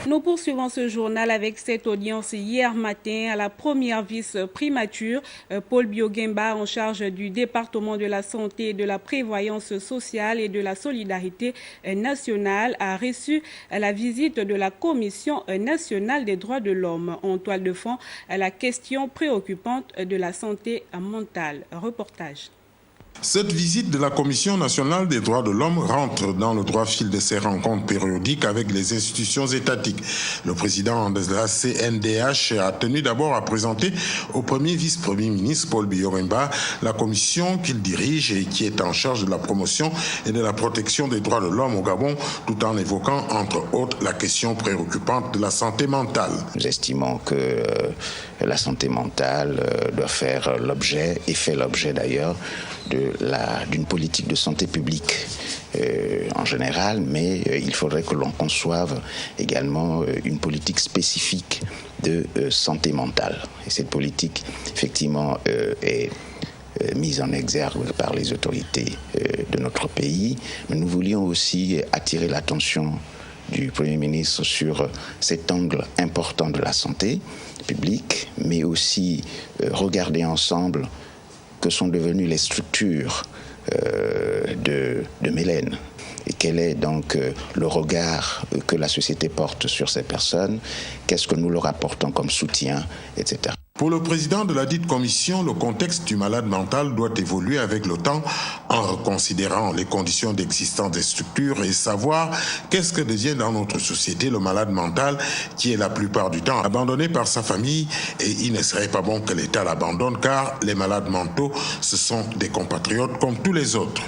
Nous poursuivons ce journal avec cette audience hier matin à la première vice-primature. Paul Bioguemba, en charge du département de la santé, de la prévoyance sociale et de la solidarité nationale, a reçu la visite de la Commission nationale des droits de l'homme. En toile de fond, la question préoccupante de la santé mentale. Reportage. Cette visite de la Commission nationale des droits de l'homme rentre dans le droit fil de ses rencontres périodiques avec les institutions étatiques. Le président de la CNDH a tenu d'abord à présenter au premier vice-premier ministre Paul Bioguemba la commission qu'il dirige et qui est en charge de la promotion et de la protection des droits de l'homme au Gabon, tout en évoquant entre autres la question préoccupante de la santé mentale. Nous estimons que la santé mentale doit faire l'objet, et fait l'objet d'ailleurs, d'une politique de santé publique en général, mais il faudrait que l'on conçoive également une politique spécifique de santé mentale. Et cette politique, effectivement, est mise en exergue par les autorités de notre pays. Mais nous voulions aussi attirer l'attention du Premier ministre sur cet angle important de la santé publique, mais aussi regarder ensemble que sont devenues les structures de Mélène et quel est donc le regard que la société porte sur ces personnes, qu'est-ce que nous leur apportons comme soutien, etc. Pour le président de la dite commission, le contexte du malade mental doit évoluer avec le temps en reconsidérant les conditions d'existence des structures et savoir qu'est-ce que devient dans notre société le malade mental qui est la plupart du temps abandonné par sa famille, et il ne serait pas bon que l'État l'abandonne car les malades mentaux, ce sont des compatriotes comme tous les autres.